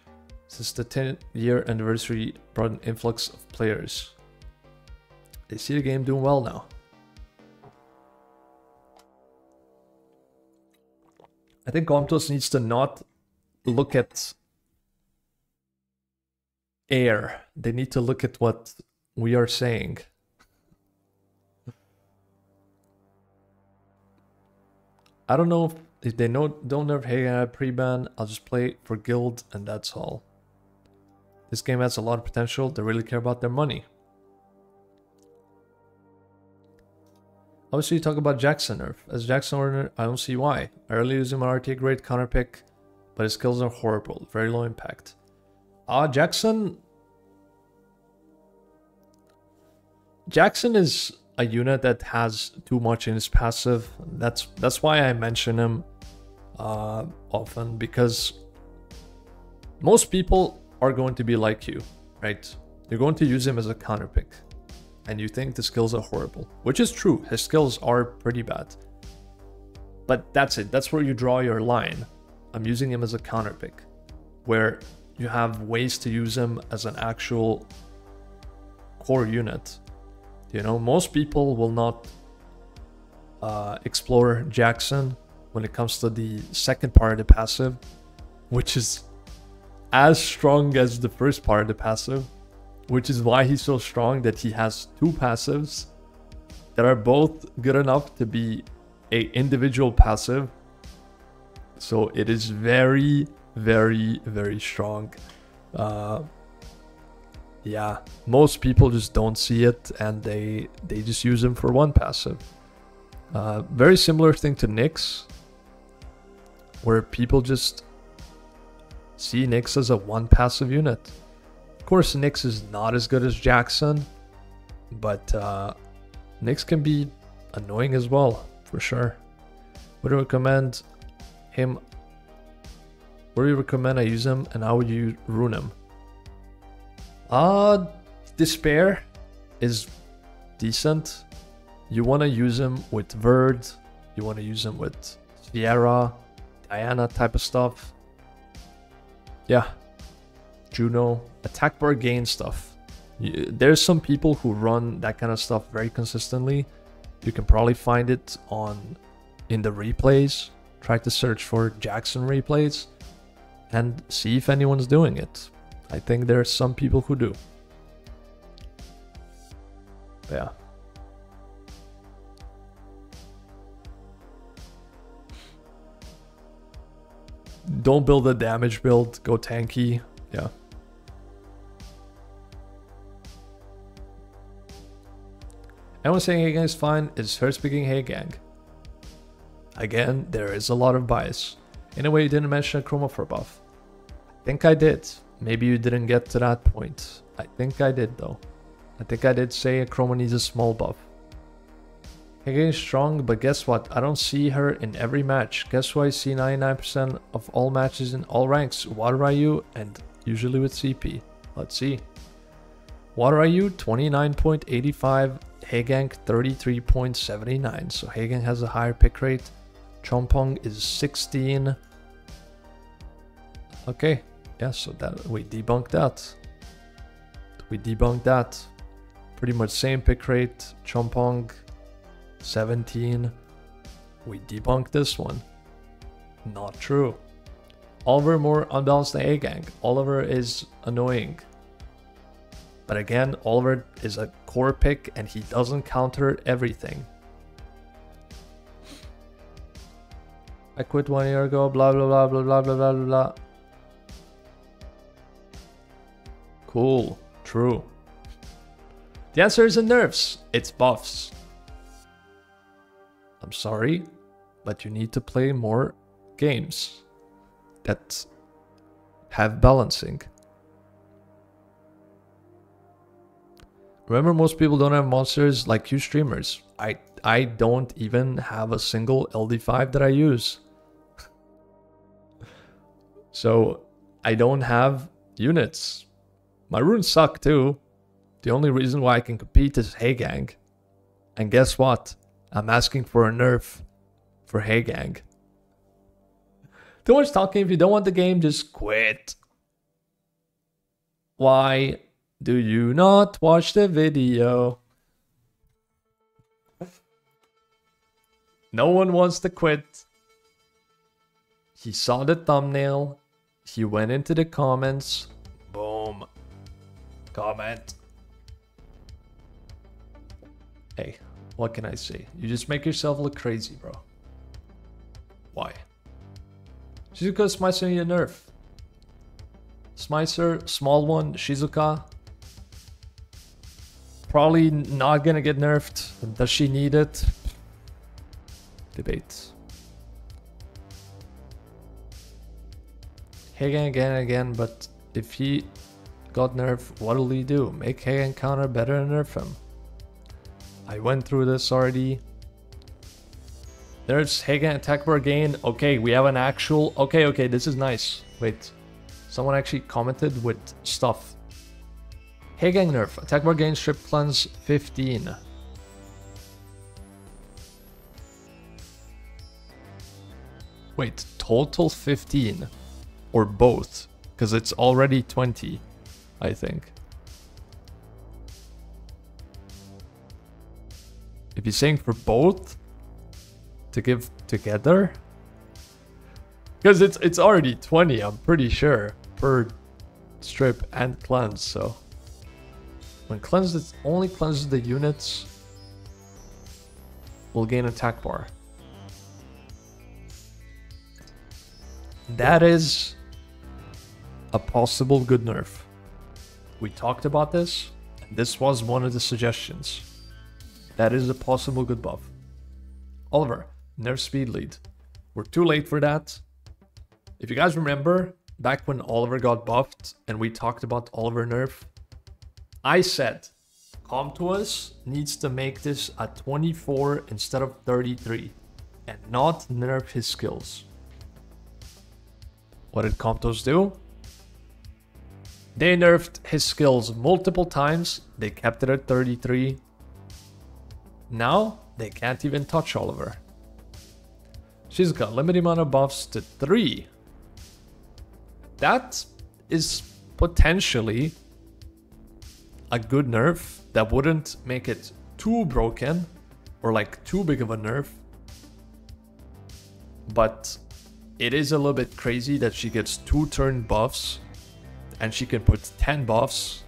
since the 10th-year anniversary brought an influx of players. They see the game doing well now. I think Comtos needs to not look at air. They need to look at what we are saying. I don't know if they don't nerf Heigang pre-ban. I'll just play for guild and that's all. This game has a lot of potential. They really care about their money. Obviously, you talk about Jackson nerf. As Jackson owner, I don't see why. I rarely use him on RTA, great counter pick, but his skills are horrible. Very low impact. Jackson is a unit that has too much in his passive. That's why I mention him often, because most people are going to be like you, right? You're going to use him as a counter pick. And you think the skills are horrible, which is true. His skills are pretty bad. But that's it. That's where you draw your line. I'm using him as a counter pick, where you have ways to use him as an actual core unit. You know, most people will not explore Jackson when it comes to the second part of the passive, which is as strong as the first part of the passive. which is why he's so strong, that he has two passives that are both good enough to be a individual passive. So it is very, very, very strong. Yeah, most people just don't see it, and they just use him for one passive. Very similar thing to Nyx, where people just see Nyx as a one passive unit. Of course, Nyx is not as good as Jackson, but Nyx can be annoying as well, for sure. Would you recommend him? Would you recommend I use him, and how would you rune him? Despair is decent. You want to use him with Verd. You want to use him with Sierra, Diana type of stuff. Yeah. Juno, attack bar gain stuff. There's some people who run that kind of stuff very consistently. You can probably find it in the replays. Try to search for Jackson replays and see if anyone's doing it. I think there's some people who do. Yeah. Don't build a damage build, go tanky. Yeah. Everyone saying hey gang is fine. Is her speaking hey gang? Again, there is a lot of bias. In a way, you didn't mention a chroma for buff. I think I did. Maybe you didn't get to that point. I think I did though. I think I did say a chroma needs a small buff. Hey gang is strong, but guess what? I don't see her in every match. Guess who I see 99% of all matches in all ranks? Water IU and usually with CP. Let's see. Water IU 29.85, Hagang 33.79. So Hagang has a higher pick rate. Chompong is 16. Okay, yeah, so that we debunked that. We debunked that. Pretty much same pick rate. Chompong 17. We debunked this one. Not true. Oliver more unbalanced than Hagang. Oliver is annoying. But again, Oliver is a core pick and he doesn't counter everything. I quit 1 year ago, blah blah blah blah blah blah blah blah. Cool, true. The answer isn't nerfs, it's buffs. I'm sorry, but you need to play more games that have balancing. Remember, most people don't have monsters like you streamers. I don't even have a single LD5 that I use. So I don't have units. My runes suck too. The only reason why I can compete is Hagang. And guess what? I'm asking for a nerf for Hagang. Too much talking. If you don't want the game, just quit. Why do you not watch the video? No one wants to quit. He saw the thumbnail. He went into the comments. Boom. Comment. Hey, what can I say? You just make yourself look crazy, bro. Why? Just because Smicer need a nerf. Smicer, small one, Shizuka. Probably not gonna get nerfed. Does she need it? Debate. Hagen again and again, but if he got nerfed, what'll he do? Make Hagen counter better and nerf him. I went through this already. There's Hagen attack bar gain. Okay, we have an actual... Okay, this is nice. Wait. Someone actually commented with stuff. Hagen nerf. Attack bar gain, strip cleanse 15. Wait, total 15? Or both? Because it's already 20, I think. If you're saying for both to give together, because it's already 20, I'm pretty sure, per strip and cleanse. So When cleansed, it only cleanses the units. Will gain attack bar. That is a possible good nerf. We talked about this. And this was one of the suggestions. That is a possible good buff. Oliver, nerf speed lead. We're too late for that. If you guys remember, back when Oliver got buffed and we talked about Oliver nerf, I said, Comtuous needs to make this a 24 instead of 33 and not nerf his skills. What did Comtuous do? They nerfed his skills multiple times. They kept it at 33. Now, they can't even touch Oliver. She's got limited amount of buffs to 3. That is potentially a good nerf that wouldn't make it too broken or like too big of a nerf. But it is a little bit crazy that she gets 2 turn buffs and she can put 10 buffs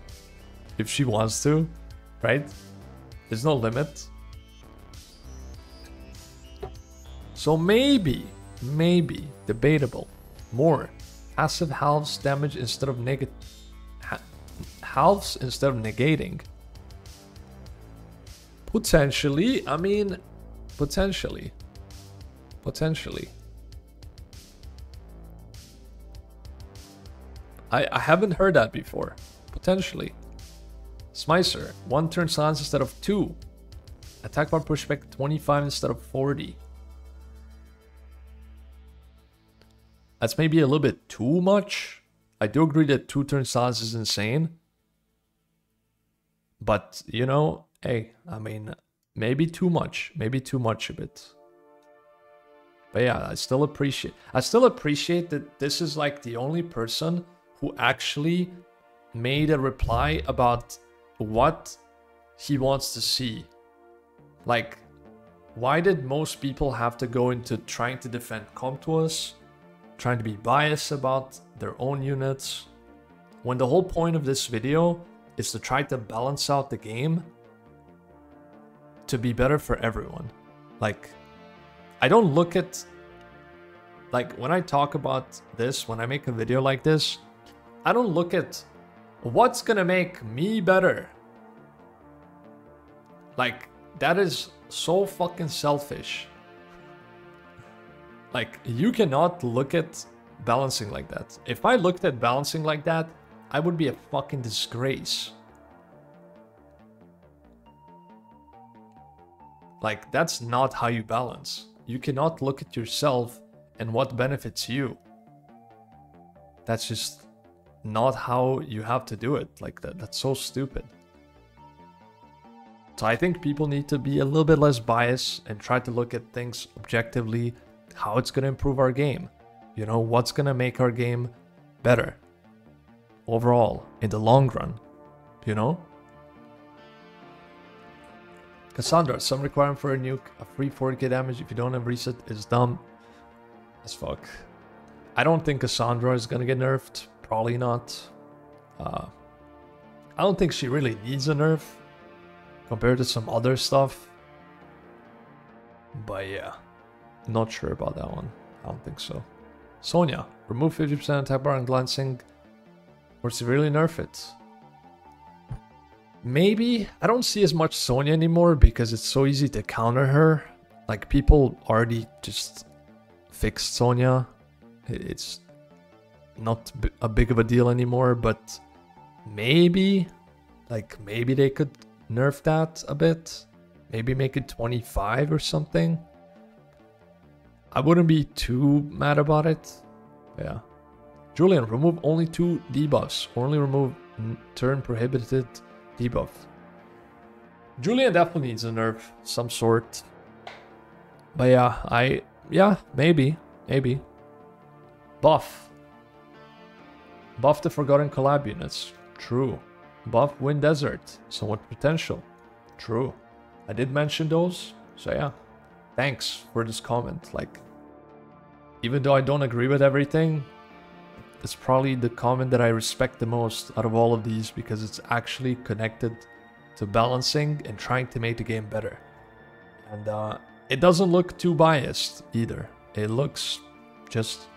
if she wants to, right? There's no limit. So maybe, debatable, more passive halves damage instead of halves instead of negating. Potentially, I mean, potentially. I haven't heard that before. Potentially. Smicer, 1 turn silence instead of 2. Attack bar pushback 25 instead of 40. That's maybe a little bit too much. I do agree that 2 turn silence is insane. But, you know, hey, I mean, maybe too much. Maybe too much a bit. But yeah, I still appreciate that this is like the only person who actually made a reply about what he wants to see. Like, why did most people have to go into trying to defend Comtuous, trying to be biased about their own units, when the whole point of this video is to try to balance out the game to be better for everyone? Like, I don't look at, like, when I talk about this, when I make a video like this, I don't look at what's gonna make me better. Like, that is so fucking selfish. Like, you cannot look at balancing like that. If I looked at balancing like that, I would be a fucking disgrace. Like, that's not how you balance. You cannot look at yourself and what benefits you. That's just not how you have to do it. Like, that's so stupid. So I think people need to be a little bit less biased and try to look at things objectively, how it's going to improve our game. You know, what's going to make our game better overall in the long run, you know? Cassandra, some requirement for a nuke, a free 40k damage if you don't have reset is dumb as fuck. I don't think Cassandra is going to get nerfed. Probably not. I don't think she really needs a nerf compared to some other stuff. But yeah, not sure about that one. I don't think so. Sonya, remove 50% attack bar and glancing or severely nerf it. Maybe. I don't see as much Sonya anymore because it's so easy to counter her. Like, people already just fixed Sonya. It's not a big of a deal anymore, but maybe, like, maybe they could nerf that a bit. Maybe make it 25 or something. I wouldn't be too mad about it. Yeah. Julian, remove only 2 debuffs. Only remove turn prohibited debuff. Julian definitely needs a nerf, some sort. But yeah, maybe. Buff the Forgotten Collab units. True. Buff Wind Desert. Somewhat potential. True. I did mention those. So yeah. Thanks for this comment. Like, even though I don't agree with everything, is probably the comment that I respect the most out of all of these, because it's actually connected to balancing and trying to make the game better. And it doesn't look too biased either. It looks just,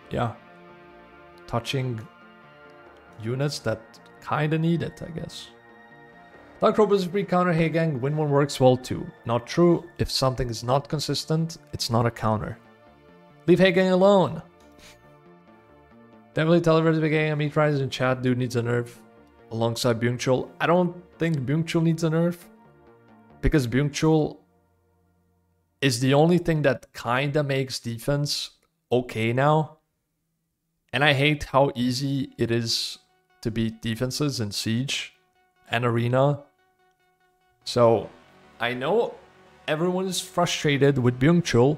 yeah, touching units that kind of need it, I guess. Dark Robe is a free counter. Hey gang, win one works well too. Not true. If something is not consistent, it's not a counter. Leave Hey gang alone. Definitely tell everybody gang, Meat Riders in chat, dude needs a nerf alongside Byung-Chul. I don't think Byung-Chul needs a nerf, because Byung-Chul is the only thing that kinda makes defense okay now. And I hate how easy it is to beat defenses in Siege and Arena. So I know everyone is frustrated with Byung-Chul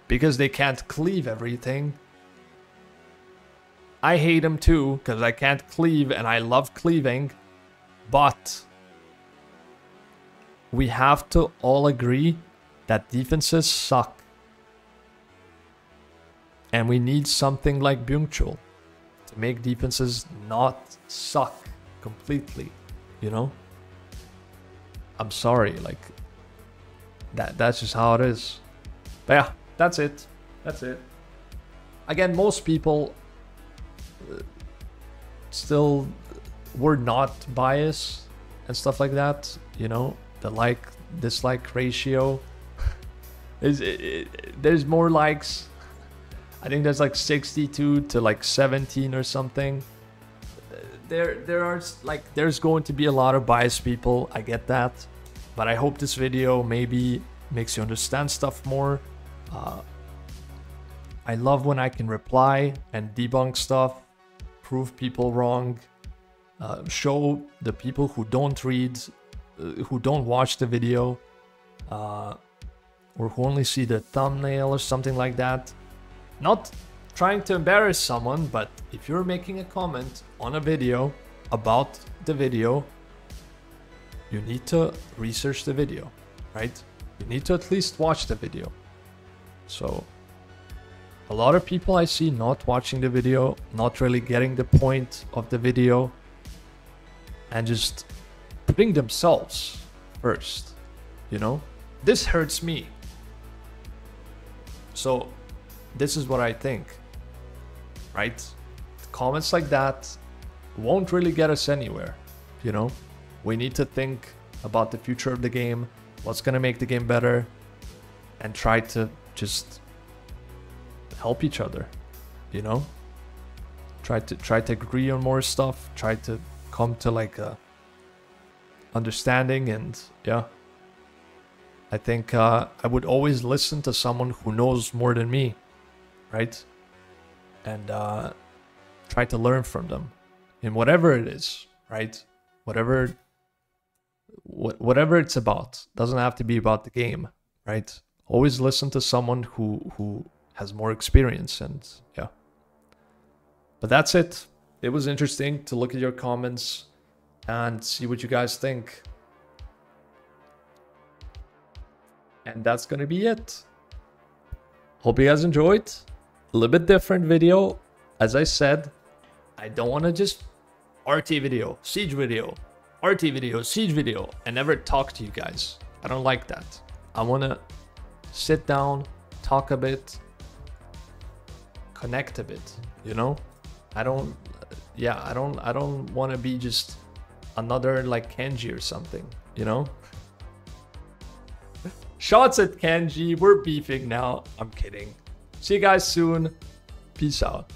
because they can't cleave everything. I hate him too because I can't cleave and I love cleaving. But we have to all agree that defenses suck. And we need something like Byung-Chul to make defenses not suck completely, you know? I'm sorry, like, that's just how it is. But yeah, that's it. That's it. Again, most people still were not biased and stuff like that, you know? The like-dislike ratio. There's more likes. I think there's like 62 to like 17 or something. There's going to be a lot of biased people. I get that, but I hope this video maybe makes you understand stuff more. I love when I can reply and debunk stuff, prove people wrong, show the people who don't read, who don't watch the video, or who only see the thumbnail or something like that. Not trying to embarrass someone, but if you're making a comment on a video about the video, you need to research the video, right? You need to at least watch the video. So a lot of people I see not watching the video, not really getting the point of the video, and just putting themselves first, you know? This hurts me. So this is what I think, right? Comments like that won't really get us anywhere, you know? We need to think about the future of the game, what's gonna make the game better, and try to just help each other, you know? Try to agree on more stuff, try to come to like a understanding, and yeah. I think I would always listen to someone who knows more than me, right? And try to learn from them in whatever it is, right? Whatever it's about. Doesn't have to be about the game, right? Always listen to someone who has more experience, and yeah. But that's it. It was interesting to look at your comments and see what you guys think. And that's gonna be it. Hope you guys enjoyed. A little bit different video. As I said, I don't want to just RT video, Siege video, RT video, Siege video, and never talk to you guys. I don't like that. I want to sit down, talk a bit, connect a bit, you know? I don't want to be just another like Kenji or something, you know? Shots at Kenji, we're beefing now. I'm kidding. See you guys soon. Peace out.